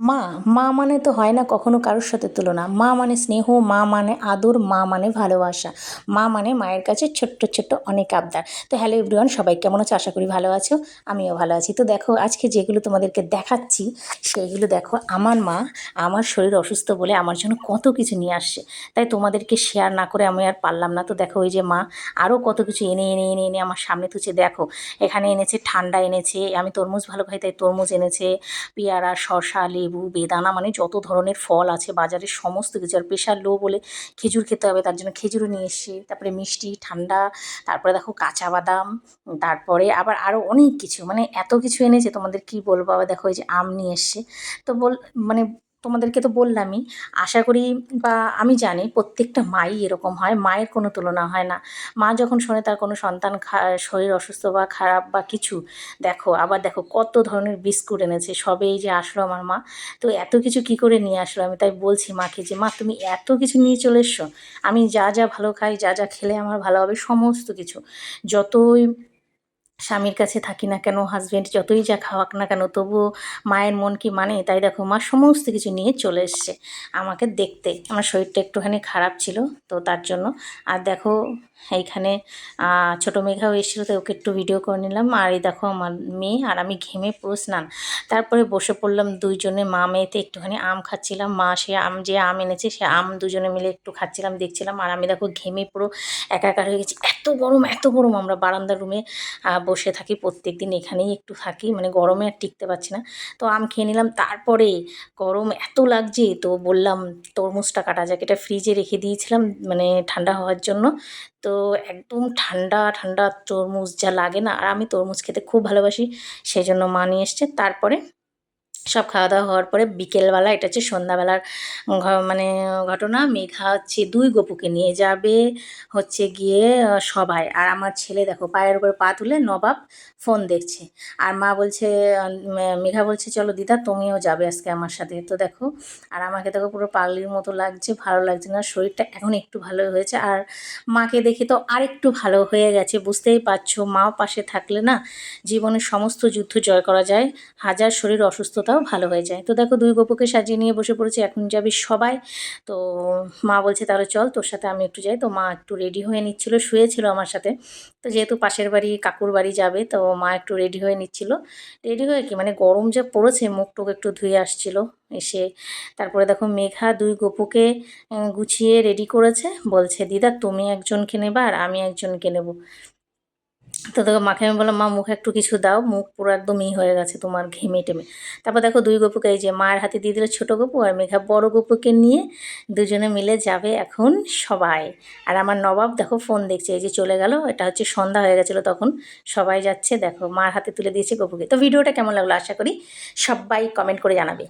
মা মা মানে তো হয় না কখনো কারোর সাথে তুলনা। মা মানে স্নেহ, মা মানে আদর, মা মানে ভালোবাসা, মা মানে মায়ের কাছে ছোট্ট ছোট্ট অনেক আবদার। তো হ্যালো এভরিওয়ান, সবাই কেমন আছো? আশা করি ভালো আছো। আমিও ভালো আছি। তো দেখো আজকে যেগুলো তোমাদেরকে দেখাচ্ছি সেইগুলো দেখো, আমার মা আমার শরীর অসুস্থ বলে আমার জন্য কত কিছু নিয়ে আসছে। তাই তোমাদেরকে শেয়ার না করে আমি আর পারলাম না। তো দেখো ওই যে মা আরও কত কিছু এনে এনে এনে এনে আমার সামনে তুলছে। দেখো এখানে এনেছে ঠান্ডা, এনেছে, আমি তরমুজ ভালো খাই তাই তরমুজ এনেছে, পেয়ারা, শসা, লেবু, বেদানা, মানে যত ধরনের ফল আছে বাজারে সমস্ত কিছু। আর প্রেশার লো বলে খেজুর খেতে হবে, তার জন্য খেজুরও নিয়ে এসেছি। তারপরে মিষ্টি, ঠান্ডা, তারপরে দেখো কাঁচা বাদাম, তারপরে আবার আরও অনেক কিছু, মানে এত কিছু এনেছে তোমাদের কি বলবো। আবার দেখো এই যে আম নিয়ে এসছে। তো মানে তোমাদেরকে তো বললামই। আশা করি বা আমি জানি প্রত্যেকটা মাই এরকম হয়, মায়ের কোনো তুলনা হয় না। মা যখন শোনে তার কোনো সন্তান শরীর অসুস্থ বা খারাপ বা কিছু, দেখো আবার দেখো কত ধরনের বিস্কুট এনেছে। সবে এই যে আসলো আমার মা। তো এত কিছু কি করে নিয়ে আসলো, আমি তাই বলছি মাকে যে মা তুমি এত কিছু নিয়ে চলে এসছো। আমি যা যা ভালো খাই, যা যা খেলে আমার ভালো হবে সমস্ত কিছু, যতই স্বামীর কাছে থাকি না কেন, হাজব্যান্ড যতই যা খাওয়াক না কেন, তবুও মায়ের মন কি মানে। তাই দেখো মা সমস্ত কিছু নিয়ে চলে এসছে আমাকে দেখতে। আমার শরীরটা একটুখানি খারাপ ছিল তো তার জন্য। আর দেখো এইখানে ছোটো মেঘাও এসেছিলো, তো ওকে একটু ভিডিও করে নিলাম। আর এই দেখো আমার মেয়ে আর আমি ঘেমে পুরো স্নান। তারপরে বসে পড়লাম দুইজনে, মা মেয়েতে একটুখানি আম খাচ্ছিলাম। মা সে আম যে আম এনেছে সে আম দুজনে মিলে একটু খাচ্ছিলাম, দেখছিলাম। আর আমি দেখো ঘেমে পুরো একাকার হয়ে গেছি। এত গরম এত গরম, আমরা বারান্দার রুমে বসে থাকি প্রত্যেক দিন, এখানেই একটু থাকি, মানে গরমে আর টিকতে পারছি না। তো আম খেয়ে নিলাম। তারপরে গরম এত লাগছে তো বললাম তরমুজটা কাটা যাক। এটা ফ্রিজে রেখে দিয়েছিলাম মানে ঠান্ডা হওয়ার জন্য। তো একদম ঠান্ডা ঠান্ডা তরমুজ যা লাগে না, আর আমি তরমুজ খেতে খুব ভালোবাসি, সেই জন্য মা নিয়ে এসছে। তারপরে সব খাওয়া দাওয়া হওয়ার পরে বিকেলবেলা, এটা হচ্ছে সন্ধ্যাবেলার মানে ঘটনা। মেঘা হচ্ছে দুই গপুকে নিয়ে যাবে হচ্ছে গিয়ে সবাই। আর আমার ছেলে দেখো পায়ের উপর পা তুলে নবাব ফোন দেখছে। আর মা বলছে, মেঘা বলছে চলো দিদা তুমিও যাবে আজকে আমার সাথে। তো দেখো আর আমাকে দেখো পুরো পাগলির মতো লাগছে, ভালো লাগছে না। শরীরটা এখন একটু ভালো হয়েছে, আর মাকে দেখে তো আরেকটু ভালো হয়ে গেছে। বুঝতেই পারছো মাও পাশে থাকলে না জীবনের সমস্ত যুদ্ধ জয় করা যায়, হাজার শরীর অসুস্থতাও ভালো হয়ে যায়। তো দেখো দুই গপুকে সাজিয়ে নিয়ে বসে পড়েছে, এখন যাবি সবাই। তো মা বলছে তাহলে চল তোর সাথে আমি একটু যাই। তো মা একটু রেডি হয়ে নিচ্ছিল, শুয়েছিল আমার সাথে। তো যেহেতু পাশের বাড়ি কাকুর বাড়ি যাবে, তো মা একটু রেডি হয়ে নিচ্ছিল। রেডি হয়ে কি মানে গরম যে পড়েছে, মুখ টুক একটু ধুয়ে আসছিল এসে। তারপরে দেখো মেঘা দুই গপুকে গুছিয়ে রেডি করেছে, বলছে দিদা তুমি একজনকে নেবা আর আমি একজনকে নেব। তো দেখো মাকে আমি বললাম মা মুখে একটু কিছু দাও, মুখ পুরো একদম হয়ে গেছে তোমার ঘেমে টেমে। তারপর দেখো দুই গপুকে এই যে মায়ের হাতে দিয়ে দিল ছোটো গপু, আর মেঘা বড় গপুকে নিয়ে দুজনে মিলে যাবে এখন সবাই। আর আমার নবাব দেখো ফোন দেখছে, এই যে চলে গেল। এটা হচ্ছে সন্ধ্যা হয়ে গেছিলো তখন। সবাই যাচ্ছে দেখো মার হাতে তুলে দিয়েছে গপুকে। তো ভিডিওটা কেমন লাগলো আশা করি সবাই কমেন্ট করে জানাবে।